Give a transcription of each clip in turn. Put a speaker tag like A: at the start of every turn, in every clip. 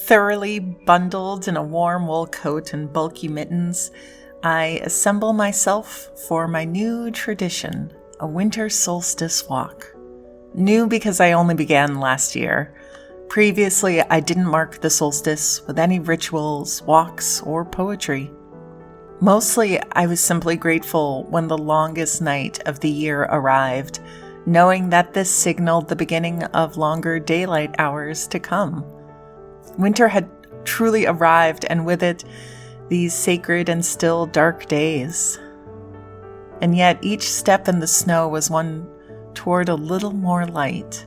A: Thoroughly bundled in a warm wool coat and bulky mittens, I assemble myself for my new tradition, a winter solstice walk. New because I only began last year. Previously, I didn't mark the solstice with any rituals, walks, or poetry. Mostly, I was simply grateful when the longest night of the year arrived, knowing that this signaled the beginning of longer daylight hours to come. Winter had truly arrived, and with it, these sacred and still dark days. And yet each step in the snow was one toward a little more light.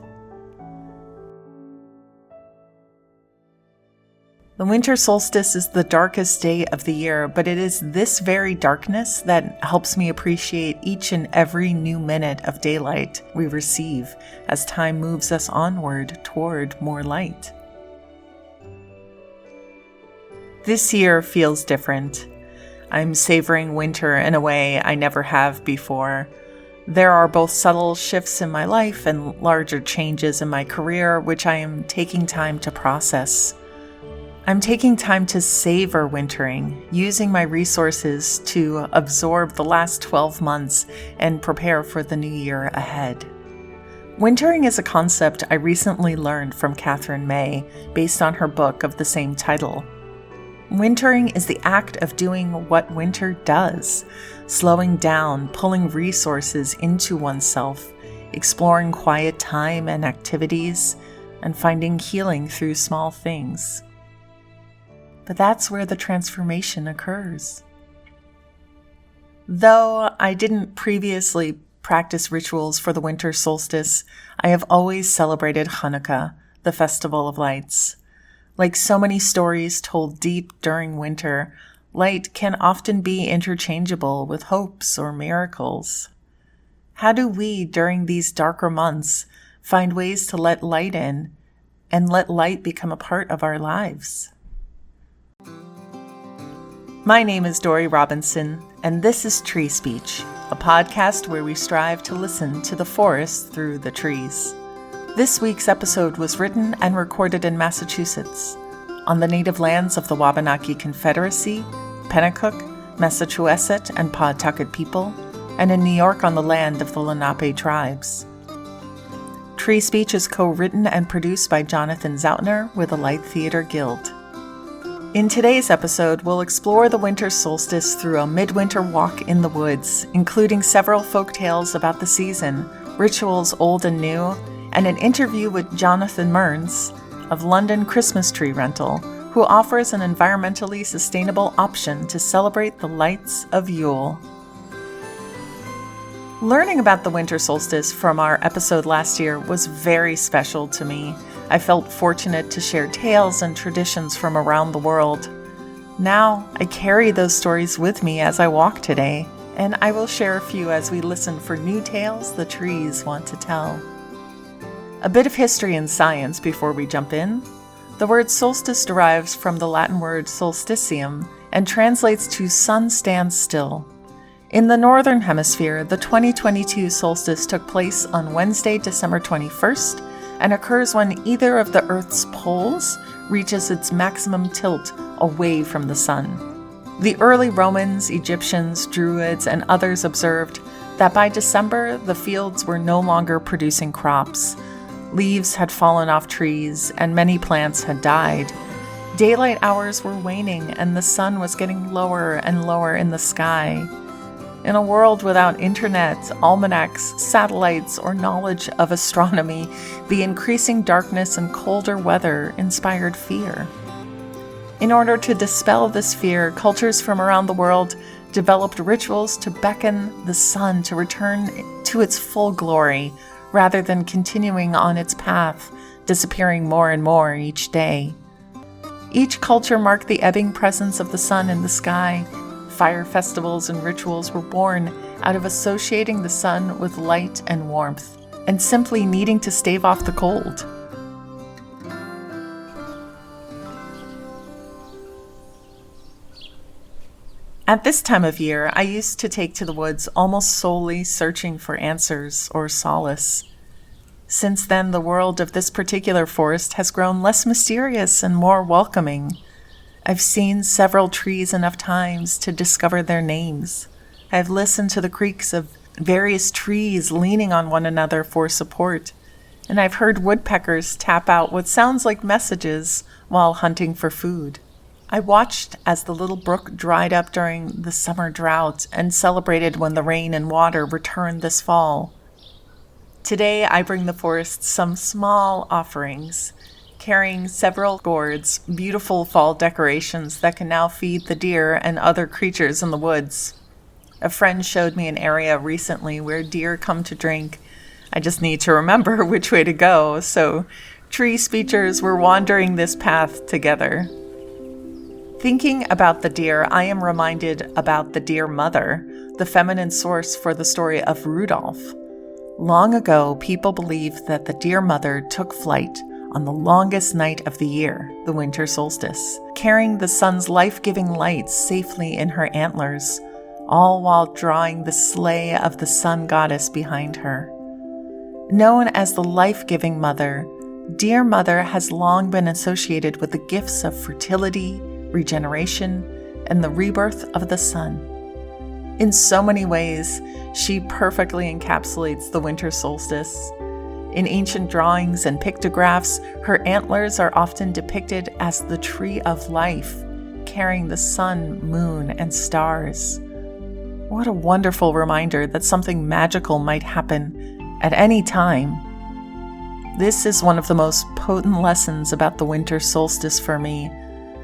A: The winter solstice is the darkest day of the year, but it is this very darkness that helps me appreciate each and every new minute of daylight we receive as time moves us onward toward more light. This year feels different. I'm savoring winter in a way I never have before. There are both subtle shifts in my life and larger changes in my career, which I am taking time to process. I'm taking time to savor wintering, using my resources to absorb the last 12 months and prepare for the new year ahead. Wintering is a concept I recently learned from Catherine May, based on her book of the same title. Wintering is the act of doing what winter does, slowing down, pulling resources into oneself, exploring quiet time and activities, and finding healing through small things. But that's where the transformation occurs. Though I didn't previously practice rituals for the winter solstice, I have always celebrated Hanukkah, the Festival of Lights. Like so many stories told deep during winter, light can often be interchangeable with hopes or miracles. How do we, during these darker months, find ways to let light in and let light become a part of our lives? My name is Dory Robinson, and this is Tree Speech, a podcast where we strive to listen to the forest through the trees. This week's episode was written and recorded in Massachusetts, on the native lands of the Wabanaki Confederacy, Pennacook, Massachusetts, and Pawtucket people, and in New York on the land of the Lenape tribes. Tree Speech is co-written and produced by Jonathan Zautner with the Light Theater Guild. In today's episode, we'll explore the winter solstice through a midwinter walk in the woods, including several folk tales about the season, rituals old and new, and an interview with Jonathan Mearns of London Christmas Tree Rental, who offers an environmentally sustainable option to celebrate the lights of Yule. Learning about the winter solstice from our episode last year was very special to me. I felt fortunate to share tales and traditions from around the world. Now, I carry those stories with me as I walk today, and I will share a few as we listen for new tales the trees want to tell. A bit of history and science before we jump in. The word solstice derives from the Latin word solstitium and translates to sun stands still. In the Northern Hemisphere, the 2022 solstice took place on Wednesday, December 21st, and occurs when either of the Earth's poles reaches its maximum tilt away from the sun. The early Romans, Egyptians, Druids, and others observed that by December, the fields were no longer producing crops. Leaves had fallen off trees, and many plants had died. Daylight hours were waning, and the sun was getting lower and lower in the sky. In a world without internet, almanacs, satellites, or knowledge of astronomy, the increasing darkness and colder weather inspired fear. In order to dispel this fear, cultures from around the world developed rituals to beckon the sun to return to its full glory, rather than continuing on its path, disappearing more and more each day. Each culture marked the ebbing presence of the sun in the sky. Fire festivals and rituals were born out of associating the sun with light and warmth, and simply needing to stave off the cold. At this time of year, I used to take to the woods almost solely searching for answers or solace. Since then, the world of this particular forest has grown less mysterious and more welcoming. I've seen several trees enough times to discover their names. I've listened to the creaks of various trees leaning on one another for support, and I've heard woodpeckers tap out what sounds like messages while hunting for food. I watched as the little brook dried up during the summer drought and celebrated when the rain and water returned this fall. Today, I bring the forest some small offerings, carrying several gourds, beautiful fall decorations that can now feed the deer and other creatures in the woods. A friend showed me an area recently where deer come to drink. I just need to remember which way to go, so tree speechers were wandering this path together. Thinking about the deer, I am reminded about the deer mother, the feminine source for the story of Rudolph. Long ago, people believed that the deer mother took flight on the longest night of the year, the winter solstice, carrying the sun's life-giving light safely in her antlers, all while drawing the sleigh of the sun goddess behind her. Known as the life-giving mother, Deer Mother has long been associated with the gifts of fertility, regeneration, and the rebirth of the sun. In so many ways, she perfectly encapsulates the winter solstice. In ancient drawings and pictographs, her antlers are often depicted as the tree of life, carrying the sun, moon, and stars. What a wonderful reminder that something magical might happen at any time. This is one of the most potent lessons about the winter solstice for me,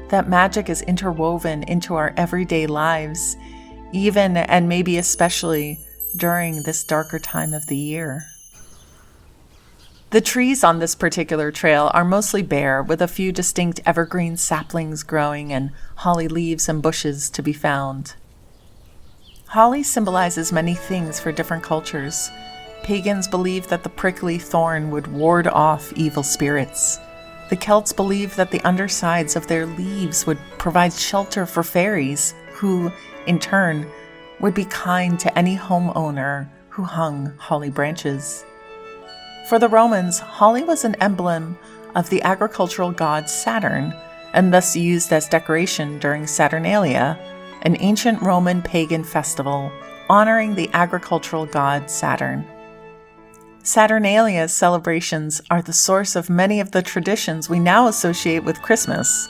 A: that magic is interwoven into our everyday lives, even and maybe especially during this darker time of the year. The trees on this particular trail are mostly bare, with a few distinct evergreen saplings growing and holly leaves and bushes to be found. Holly symbolizes many things for different cultures. Pagans believed that the prickly thorn would ward off evil spirits. The Celts believed that the undersides of their leaves would provide shelter for fairies, who, in turn, would be kind to any homeowner who hung holly branches. For the Romans, holly was an emblem of the agricultural god Saturn, and thus used as decoration during Saturnalia, an ancient Roman pagan festival honoring the agricultural god Saturn. Saturnalia celebrations are the source of many of the traditions we now associate with Christmas.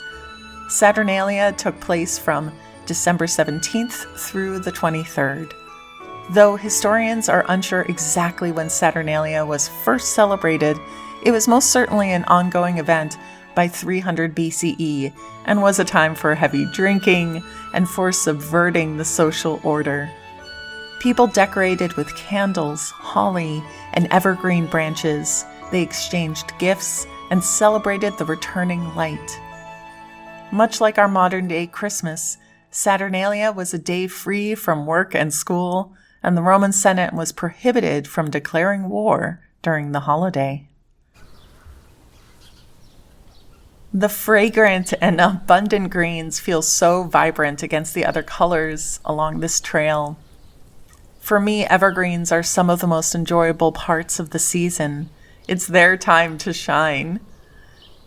A: Saturnalia took place from December 17th through the 23rd. Though historians are unsure exactly when Saturnalia was first celebrated, it was most certainly an ongoing event by 300 BCE and was a time for heavy drinking and for subverting the social order. People decorated with candles, holly, and evergreen branches. They exchanged gifts and celebrated the returning light. Much like our modern-day Christmas, Saturnalia was a day free from work and school, and the Roman Senate was prohibited from declaring war during the holiday. The fragrant and abundant greens feel so vibrant against the other colors along this trail. For me, evergreens are some of the most enjoyable parts of the season. It's their time to shine.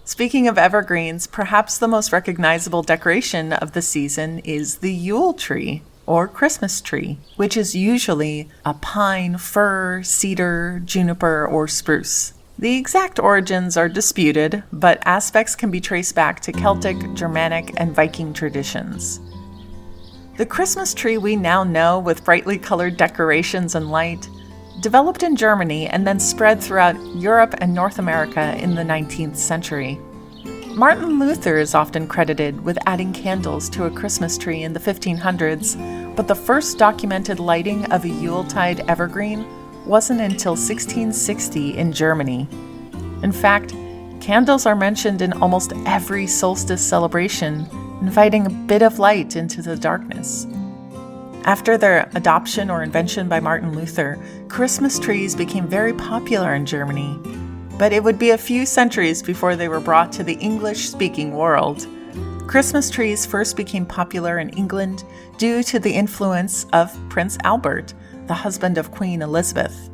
A: Speaking of evergreens, perhaps the most recognizable decoration of the season is the Yule tree, or Christmas tree, which is usually a pine, fir, cedar, juniper, or spruce. The exact origins are disputed, but aspects can be traced back to Celtic, Germanic, and Viking traditions. The Christmas tree we now know, with brightly colored decorations and light, developed in Germany and then spread throughout Europe and North America in the 19th century. Martin Luther is often credited with adding candles to a Christmas tree in the 1500s, but the first documented lighting of a Yuletide evergreen wasn't until 1660 in Germany. In fact, candles are mentioned in almost every solstice celebration, inviting a bit of light into the darkness. After their adoption or invention by Martin Luther, Christmas trees became very popular in Germany, but it would be a few centuries before they were brought to the English-speaking world. Christmas trees first became popular in England due to the influence of Prince Albert, the husband of Queen Elizabeth.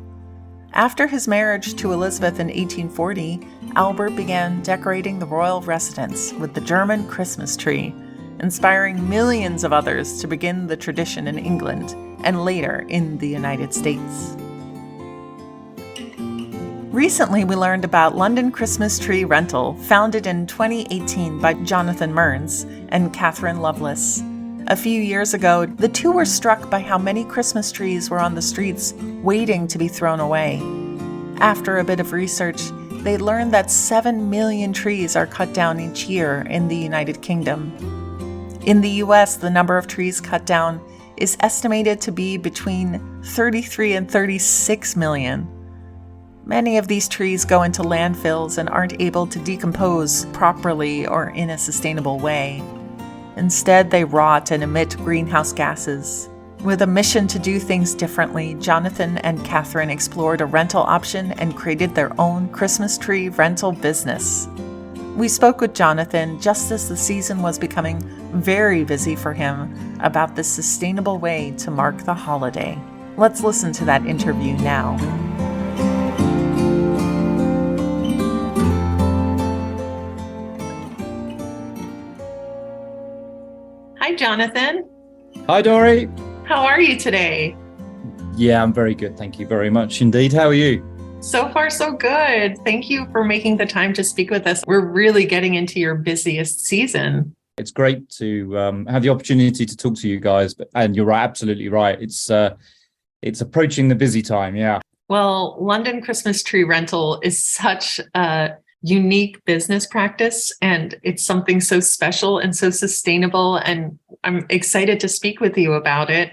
A: After his marriage to Elizabeth in 1840, Albert began decorating the royal residence with the German Christmas tree, inspiring millions of others to begin the tradition in England and later in the United States. Recently, we learned about London Christmas Tree Rental, founded in 2018 by Jonathan Mearns and Catherine Lovelace. A few years ago, the two were struck by how many Christmas trees were on the streets waiting to be thrown away. After a bit of research, they learned that 7 million trees are cut down each year in the United Kingdom. In the US, the number of trees cut down is estimated to be between 33 and 36 million. Many of these trees go into landfills and aren't able to decompose properly or in a sustainable way. Instead, they rot and emit greenhouse gases. With a mission to do things differently, Jonathan and Catherine explored a rental option and created their own Christmas tree rental business. We spoke with Jonathan just as the season was becoming very busy for him about this sustainable way to mark the holiday. Let's listen to that interview now. Hi, Jonathan.
B: Hi, Dory.
A: How are you today?
B: Yeah, I'm very good. Thank you very much indeed. How are you?
A: So far, so good. Thank you for making the time to speak with us. We're really getting into your busiest season.
B: It's great to have the opportunity to talk to you guys. And you're right, absolutely right. It's approaching the busy time. Yeah.
A: Well, London Christmas Tree Rental is such a unique business practice, and it's something so special and so sustainable, and I'm excited to speak with you about it.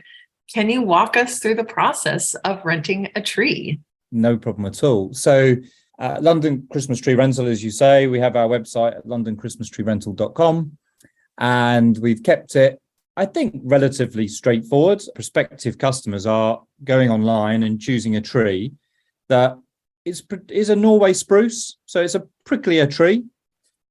A: Can you walk us through the process of renting a tree?
B: No problem at all. So London Christmas Tree Rental, as you say, we have our website at londonchristmastreerental.com, and we've kept it, I think, relatively straightforward. Prospective customers are going online and choosing a tree that is a Norway spruce, so it's a pricklier tree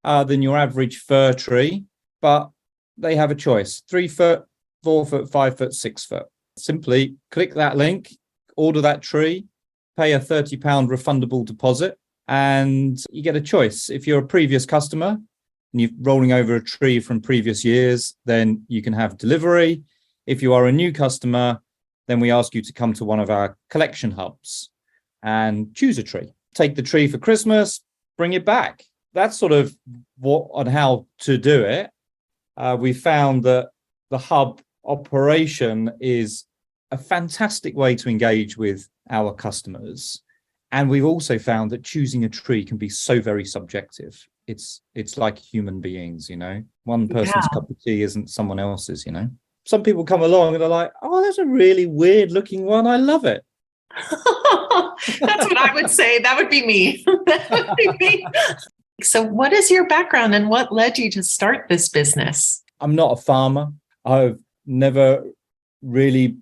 B: than your average fir tree, but they have a choice: 3 foot, 4 foot, 5 foot, 6 foot. Simply click that link, order that tree, pay a £30 refundable deposit, and you get a choice. If you're a previous customer and you're rolling over a tree from previous years, then you can have delivery. If you are a new customer, then we ask you to come to one of our collection hubs and choose a tree. Take the tree for Christmas, bring it back. That's sort of what on how to do it. We found that the hub operation is a fantastic way to engage with our customers. And we've also found that choosing a tree can be so very subjective. It's like human beings, you know. One person's cup of tea isn't someone else's, you know. Some people come along and they're like, oh, that's a really weird looking one. I love it.
A: That's what I would say. That would be me. That would be me. So what is your background and what led you to start this business?
B: I'm not a farmer. I've never really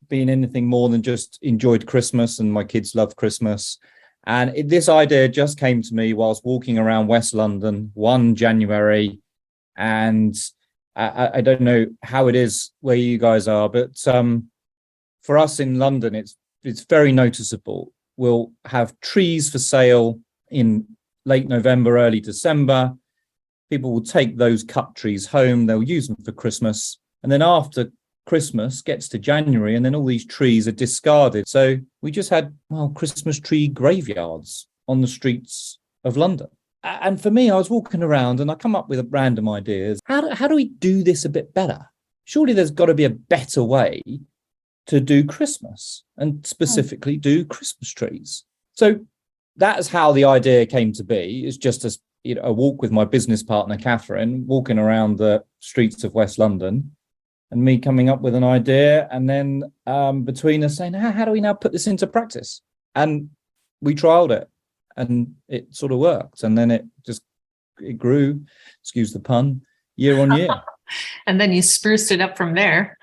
B: been anything more than just enjoyed Christmas, and my kids love Christmas. And this idea just came to me whilst walking around West London one January. And I don't know how it is where you guys are, but for us in London, it's very noticeable. We'll have trees for sale in late November, early December. People will take those cut trees home. They'll use them for Christmas. And then after Christmas gets to January, and then all these trees are discarded. So we just had, Christmas tree graveyards on the streets of London. And for me, I was walking around and I come up with random ideas. How do we do this a bit better? Surely there's got to be a better way to do Christmas, and specifically do Christmas trees. So that is how the idea came to be. It's just a walk with my business partner, Catherine, walking around the streets of West London, and me coming up with an idea, and then between us saying, how do we now put this into practice? And we trialed it, and it sort of worked. And then it grew, excuse the pun, year on year.
A: And then you spruced it up from there.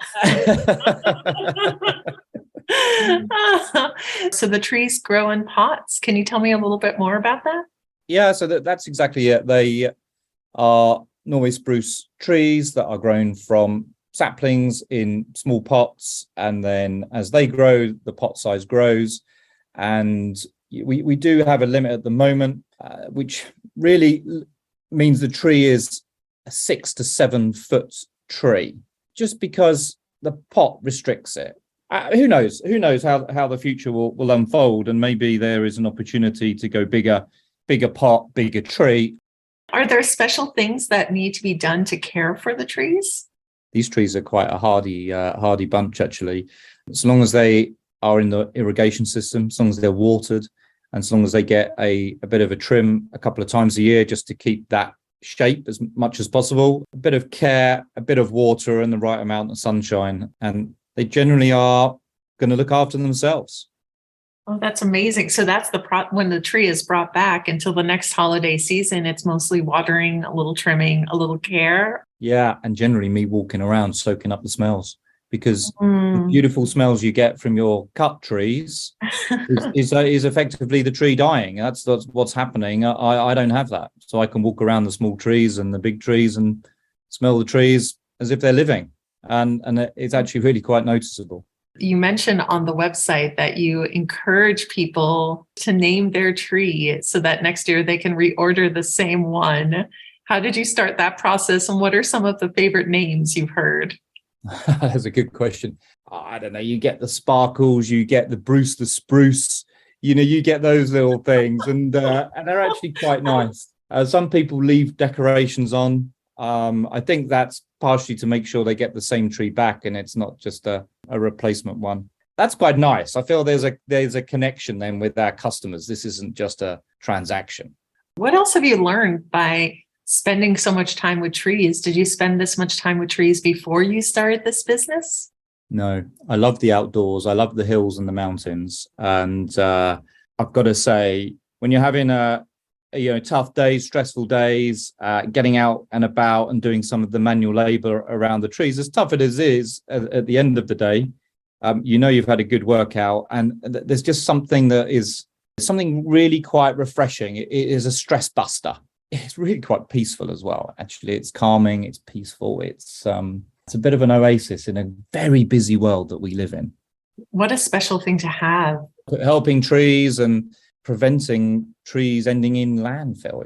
A: So the trees grow in pots. Can you tell me a little bit more about that?
B: Yeah, so that's exactly it. They are Norway spruce trees that are grown from saplings in small pots, and then as they grow, the pot size grows, and we do have a limit at the moment, which really means the tree is a 6 to 7 foot tree, just because the pot restricts it. Who knows? Who knows how the future will unfold, and maybe there is an opportunity to go bigger pot, bigger tree.
A: Are there special things that need to be done to care for the trees?
B: These trees are quite a hardy bunch, actually. As long as they are in the irrigation system, as long as they're watered, and as long as they get a bit of a trim a couple of times a year just to keep that shape as much as possible, a bit of care, a bit of water, and the right amount of sunshine, and they generally are going to look after themselves.
A: Oh, that's amazing. So that's when the tree is brought back until the next holiday season, it's mostly watering, a little trimming, a little care.
B: Yeah, and generally me walking around soaking up the smells, because the beautiful smells you get from your cut trees is effectively the tree dying. That's what's happening. I don't have that, so I can walk around the small trees and the big trees and smell the trees as if they're living, and it's actually really quite noticeable.
A: You mentioned on the website that you encourage people to name their tree so that next year they can reorder the same one. How did you start that process, and what are some of the favorite names you've heard?
B: That's a good question. I don't know. You get the sparkles, you get the Bruce the spruce, you get those little things, and they're actually quite nice. Some people leave decorations on. I think that's partially to make sure they get the same tree back and it's not just a replacement one. That's quite nice. I feel there's a connection then with our customers. This isn't just a transaction.
A: What else have you learned by spending so much time with trees? Did you spend this much time with trees before you started this business?
B: No, I love the outdoors. I love the hills and the mountains. And I've got to say, when you're having tough days, stressful days, getting out and about and doing some of the manual labor around the trees, as tough as it is at the end of the day, you've had a good workout, and there's just something really quite refreshing. It is a stress buster. It's really quite peaceful as well. Actually, it's calming, it's peaceful. It's a bit of an oasis in a very busy world that we live in.
A: What a special thing to have.
B: Helping trees and preventing trees ending in landfill,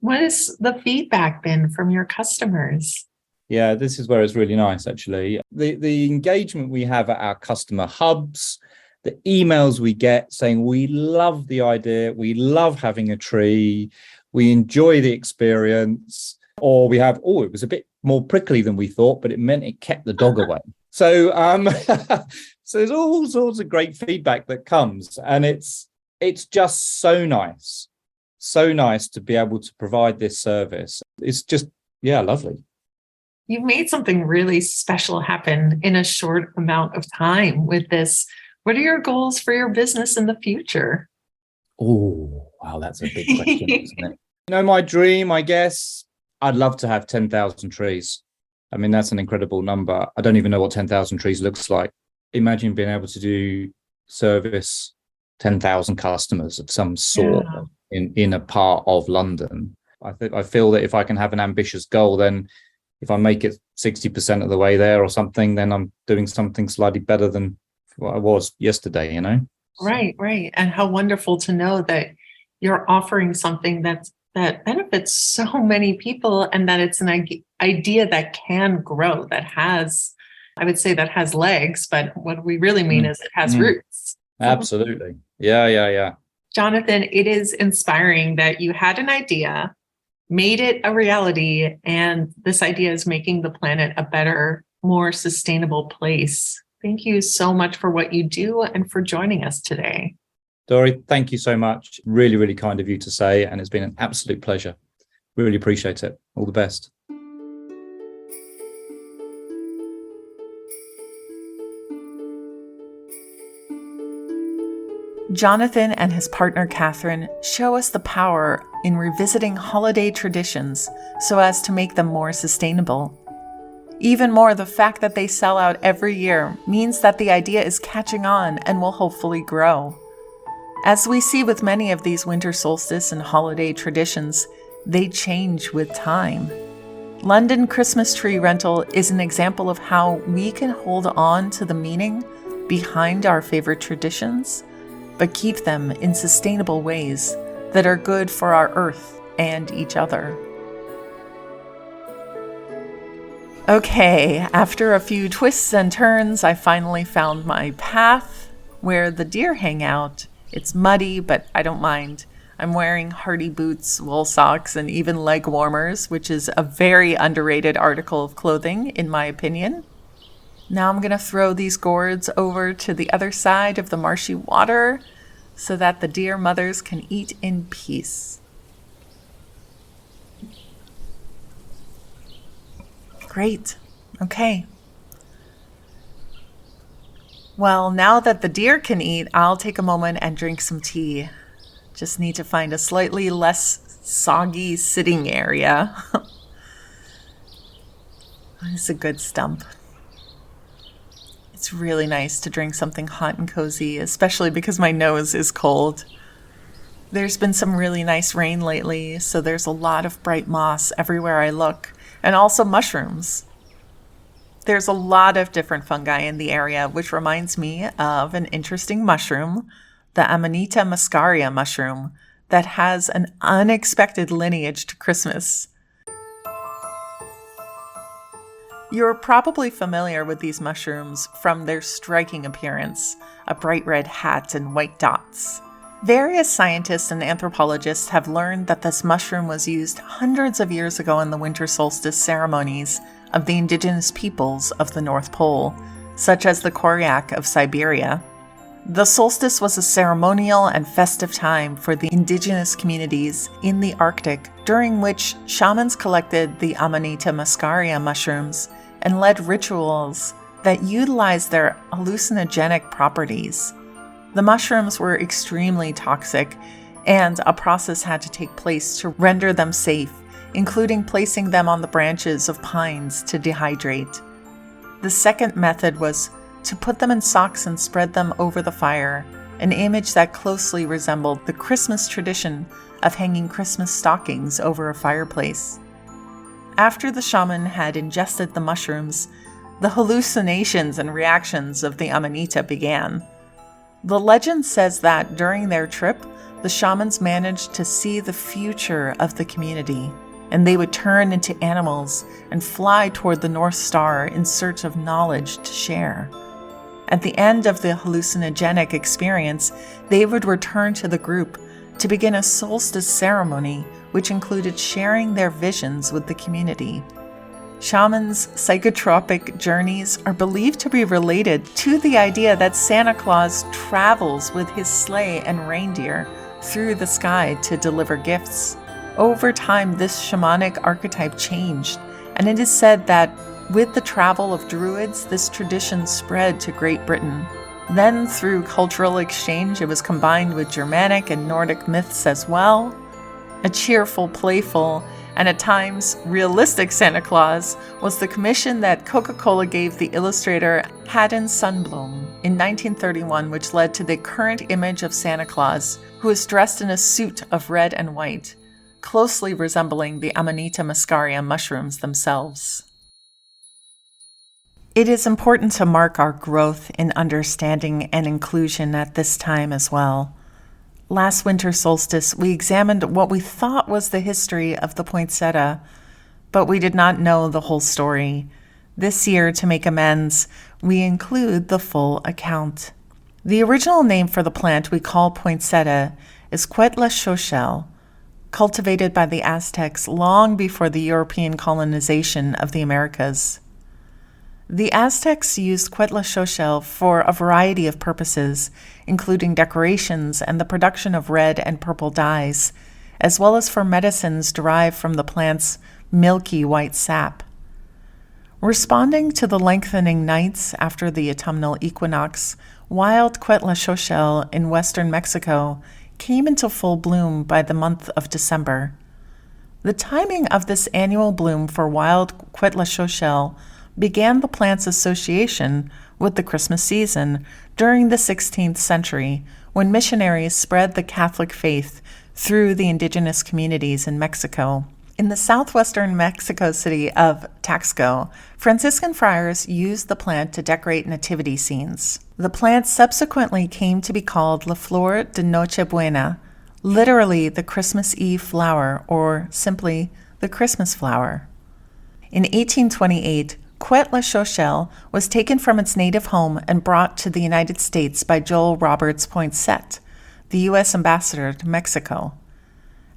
A: What has the feedback been from your customers?
B: Yeah, this is where it's really nice, actually. The engagement we have at our customer hubs, the emails we get saying, we love the idea, we love having a tree, we enjoy the experience, or we have, it was a bit more prickly than we thought, but it meant it kept the dog away. So, so there's all sorts of great feedback that comes, and it's just so nice to be able to provide this service. It's just, lovely.
A: You've made something really special happen in a short amount of time with this. What are your goals for your business in the future?
B: Oh, wow, that's a big question, isn't it? My dream, I guess, I'd love to have 10,000 trees. I mean, that's an incredible number. I don't even know what 10,000 trees looks like. Imagine being able to service 10,000 customers of some sort in a part of London. I feel that if I can have an ambitious goal, then if I make it 60% of the way there or something, then I'm doing something slightly better than what I was yesterday,
A: Right. And how wonderful to know that you're offering something that benefits so many people, and that it's an idea that can grow, that has legs, but what we really mean is it has roots.
B: Absolutely. Yeah.
A: Jonathan, it is inspiring that you had an idea, made it a reality, and this idea is making the planet a better, more sustainable place. Thank you so much for what you do and for joining us today.
B: Dory, thank you so much. Really, really kind of you to say, and it's been an absolute pleasure. Really appreciate it. All the best.
A: Jonathan and his partner Catherine show us the power in revisiting holiday traditions so as to make them more sustainable. Even more, the fact that they sell out every year means that the idea is catching on and will hopefully grow. As we see with many of these winter solstice and holiday traditions, they change with time. London Christmas Tree Rental is an example of how we can hold on to the meaning behind our favorite traditions but keep them in sustainable ways that are good for our earth and each other. Okay, after a few twists and turns, I finally found my path where the deer hang out. It's muddy, but I don't mind. I'm wearing hardy boots, wool socks, and even leg warmers, which is a very underrated article of clothing, in my opinion. Now I'm going to throw these gourds over to the other side of the marshy water so that the deer mothers can eat in peace. Great. Okay. Well, now that the deer can eat, I'll take a moment and drink some tea. Just need to find a slightly less soggy sitting area. It's a good stump. It's really nice to drink something hot and cozy, especially because my nose is cold. There's been some really nice rain lately, so there's a lot of bright moss everywhere I look, and also mushrooms. There's a lot of different fungi in the area, which reminds me of an interesting mushroom, the Amanita muscaria mushroom, that has an unexpected lineage to Christmas. You're probably familiar with these mushrooms from their striking appearance, a bright red hat and white dots. Various scientists and anthropologists have learned that this mushroom was used hundreds of years ago in the winter solstice ceremonies of the indigenous peoples of the North Pole, such as the Koryak of Siberia. The solstice was a ceremonial and festive time for the indigenous communities in the Arctic, during which shamans collected the Amanita muscaria mushrooms and led rituals that utilized their hallucinogenic properties. The mushrooms were extremely toxic, and a process had to take place to render them safe, including placing them on the branches of pines to dehydrate. The second method was to put them in socks and spread them over the fire, an image that closely resembled the Christmas tradition of hanging Christmas stockings over a fireplace. After the shaman had ingested the mushrooms, the hallucinations and reactions of the Amanita began. The legend says that during their trip, the shamans managed to see the future of the community, and they would turn into animals and fly toward the North Star in search of knowledge to share. At the end of the hallucinogenic experience, they would return to the group to begin a solstice ceremony, which included sharing their visions with the community. Shamans' psychotropic journeys are believed to be related to the idea that Santa Claus travels with his sleigh and reindeer through the sky to deliver gifts. Over time, this shamanic archetype changed, and it is said that with the travel of Druids, this tradition spread to Great Britain. Then, through cultural exchange, it was combined with Germanic and Nordic myths as well. A cheerful, playful, and at times realistic Santa Claus was the commission that Coca-Cola gave the illustrator Haddon Sundblom in 1931, which led to the current image of Santa Claus, who is dressed in a suit of red and white, closely resembling the Amanita muscaria mushrooms themselves. It is important to mark our growth in understanding and inclusion at this time as well. Last winter solstice, we examined what we thought was the history of the poinsettia, but we did not know the whole story. This year, to make amends, we include the full account. The original name for the plant we call poinsettia is Quetzalcoatl, cultivated by the Aztecs long before the European colonization of the Americas. The Aztecs used Quetzalcoatl for a variety of purposes, including decorations and the production of red and purple dyes, as well as for medicines derived from the plant's milky white sap. Responding to the lengthening nights after the autumnal equinox, wild Quetzalcoatl in western Mexico came into full bloom by the month of December. The timing of this annual bloom for wild Quetzalcoatl began the plant's association with the Christmas season during the 16th century, when missionaries spread the Catholic faith through the indigenous communities in Mexico. In the southwestern Mexico city of Taxco, Franciscan friars used the plant to decorate nativity scenes. The plant subsequently came to be called La Flor de Nochebuena, literally the Christmas Eve flower, or simply the Christmas flower. In 1828, Cuet La Chochelle was taken from its native home and brought to the United States by Joel Roberts Poinsett, the U.S. ambassador to Mexico.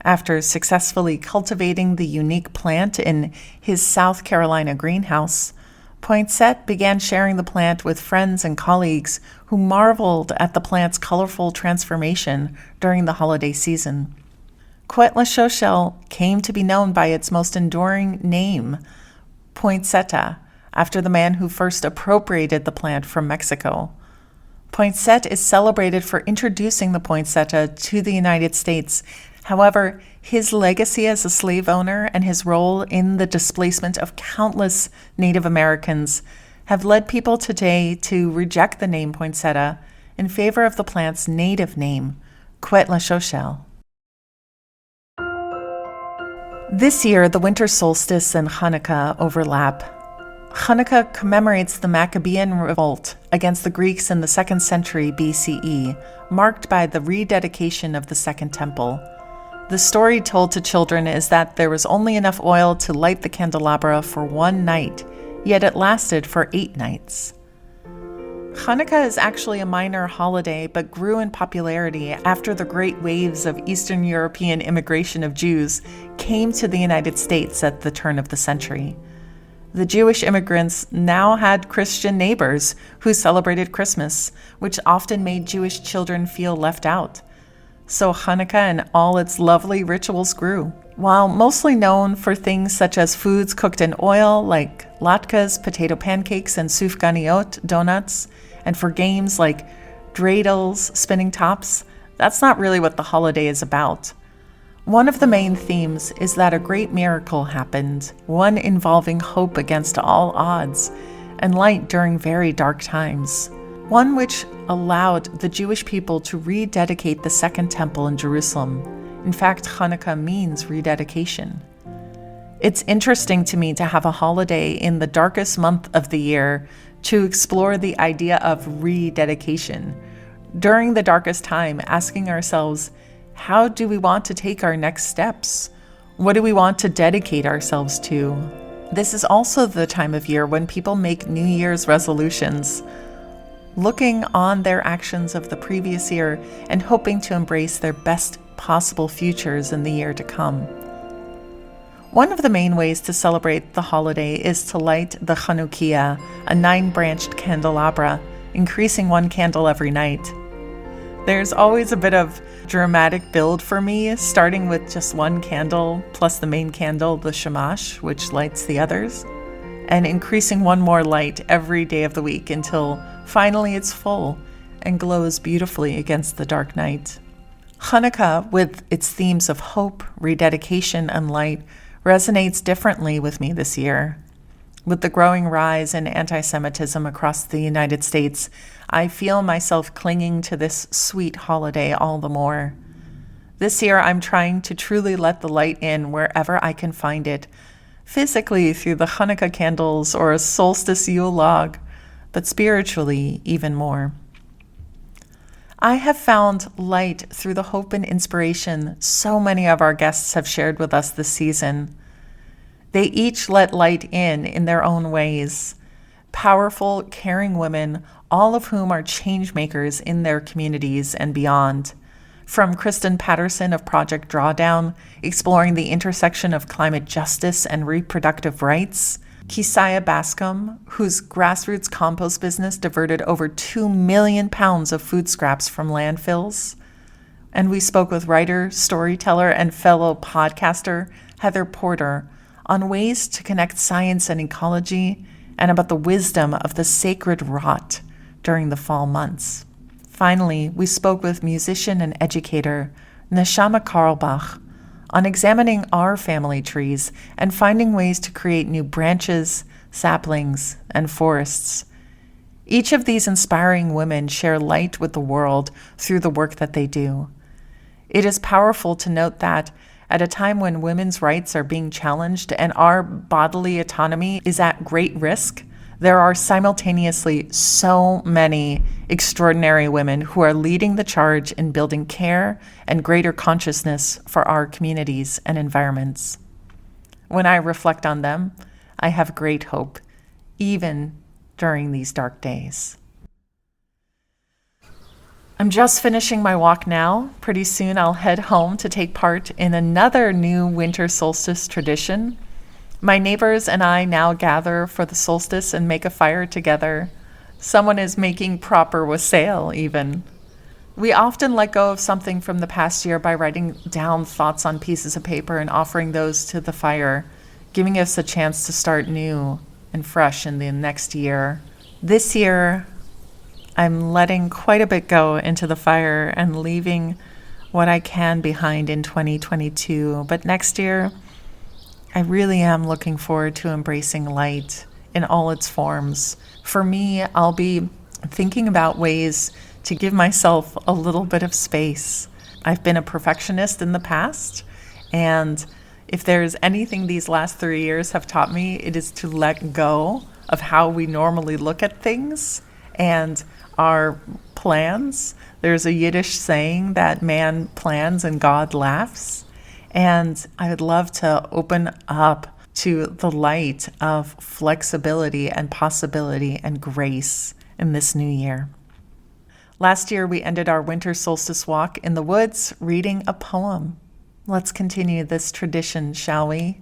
A: After successfully cultivating the unique plant in his South Carolina greenhouse, Poinsett began sharing the plant with friends and colleagues who marveled at the plant's colorful transformation during the holiday season. Cuet La Chochelle came to be known by its most enduring name, poinsettia, after the man who first appropriated the plant from Mexico. Poinsett is celebrated for introducing the poinsettia to the United States. However, his legacy as a slave owner and his role in the displacement of countless Native Americans have led people today to reject the name poinsettia in favor of the plant's native name, Cuet La Chochelle. This year, the winter solstice and Hanukkah overlap. Hanukkah commemorates the Maccabean revolt against the Greeks in the 2nd century BCE, marked by the rededication of the Second Temple. The story told to children is that there was only enough oil to light the candelabra for one night, yet it lasted for 8 nights. Hanukkah is actually a minor holiday, but grew in popularity after the great waves of Eastern European immigration of Jews came to the United States at the turn of the century. The Jewish immigrants now had Christian neighbors who celebrated Christmas, which often made Jewish children feel left out. So Hanukkah and all its lovely rituals grew. While mostly known for things such as foods cooked in oil like latkes, potato pancakes, and sufganiyot, donuts, and for games like dreidels, spinning tops, that's not really what the holiday is about. One of the main themes is that a great miracle happened, one involving hope against all odds and light during very dark times, one which allowed the Jewish people to rededicate the Second Temple in Jerusalem. In fact, Hanukkah means rededication. It's interesting to me to have a holiday in the darkest month of the year to explore the idea of rededication. During the darkest time, asking ourselves, how do we want to take our next steps? What do we want to dedicate ourselves to? This is also the time of year when people make New Year's resolutions, looking on their actions of the previous year and hoping to embrace their best possible futures in the year to come. One of the main ways to celebrate the holiday is to light the Chanukiah, a 9-branched candelabra, increasing 1 candle every night. There's always a bit of dramatic build for me, starting with just 1 candle plus the main candle, the shamash, which lights the others, and increasing 1 more light every day of the week until finally it's full and glows beautifully against the dark night. Hanukkah, with its themes of hope, rededication, and light, resonates differently with me this year. With the growing rise in anti-Semitism across the United States, I feel myself clinging to this sweet holiday all the more. This year, I'm trying to truly let the light in wherever I can find it, physically through the Hanukkah candles or a solstice Yule log, but spiritually even more. I have found light through the hope and inspiration so many of our guests have shared with us this season. They each let light in their own ways. Powerful, caring women, all of whom are change makers in their communities and beyond. From Kristen Patterson of Project Drawdown, exploring the intersection of climate justice and reproductive rights, Kisaya Bascom, whose grassroots compost business diverted over 2 million pounds of food scraps from landfills. And we spoke with writer, storyteller, and fellow podcaster Heather Porter on ways to connect science and ecology and about the wisdom of the sacred rot during the fall months. Finally, we spoke with musician and educator Neshama Karlbach on examining our family trees and finding ways to create new branches, saplings, and forests. Each of these inspiring women share light with the world through the work that they do. It is powerful to note that, At a time when women's rights are being challenged and our bodily autonomy is at great risk, there are simultaneously so many extraordinary women who are leading the charge in building care and greater consciousness for our communities and environments. When I reflect on them, I have great hope, even during these dark days. I'm just finishing my walk now. Pretty soon I'll head home to take part in another new winter solstice tradition. My neighbors and I now gather for the solstice and make a fire together. Someone is making proper wassail even. We often let go of something from the past year by writing down thoughts on pieces of paper and offering those to the fire, giving us a chance to start new and fresh in the next year. This year, I'm letting quite a bit go into the fire and leaving what I can behind in 2022. But next year, I really am looking forward to embracing light in all its forms. For me, I'll be thinking about ways to give myself a little bit of space. I've been a perfectionist in the past, and if there's anything these last 3 years have taught me, it is to let go of how we normally look at things and our plans. There's a Yiddish saying that man plans and God laughs. And I would love to open up to the light of flexibility and possibility and grace in this new year. Last year, we ended our winter solstice walk in the woods reading a poem. Let's continue this tradition, shall we?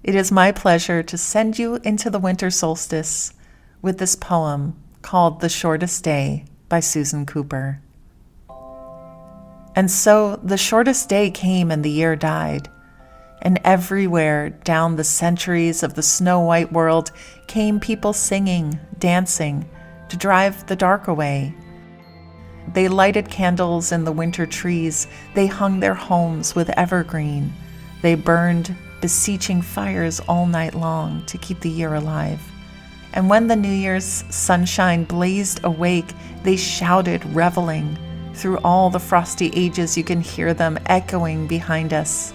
A: It is my pleasure to send you into the winter solstice with this poem called The Shortest Day by Susan Cooper. And so the shortest day came and the year died, and everywhere down the centuries of the snow-white world came people singing, dancing, to drive the dark away. They lighted candles in the winter trees, they hung their homes with evergreen, they burned beseeching fires all night long to keep the year alive. And when the New Year's sunshine blazed awake, they shouted, reveling. Through all the frosty ages, you can hear them echoing behind us.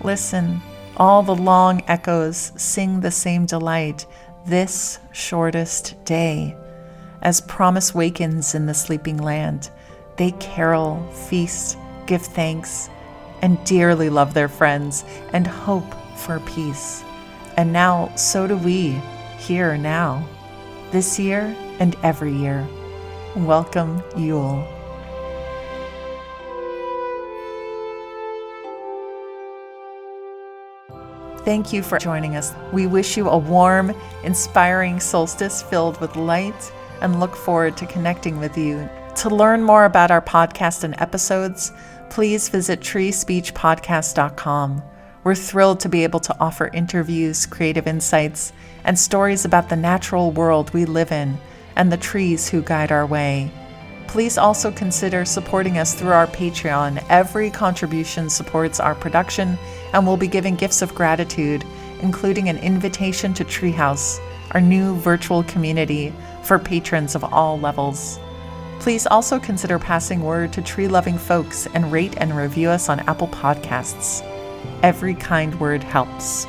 A: Listen, all the long echoes sing the same delight, this shortest day. As promise wakens in the sleeping land, they carol, feast, give thanks, and dearly love their friends and hope for peace. And now, so do we. Here now, this year and every year. Welcome, Yule. Thank you for joining us. We wish you a warm, inspiring solstice filled with light and look forward to connecting with you. To learn more about our podcast and episodes, please visit treespeechpodcast.com. We're thrilled to be able to offer interviews, creative insights, and stories about the natural world we live in and the trees who guide our way. Please also consider supporting us through our Patreon. Every contribution supports our production, and we'll be giving gifts of gratitude, including an invitation to Treehouse, our new virtual community for patrons of all levels. Please also consider passing word to tree-loving folks and rate and review us on Apple Podcasts. Every kind word helps.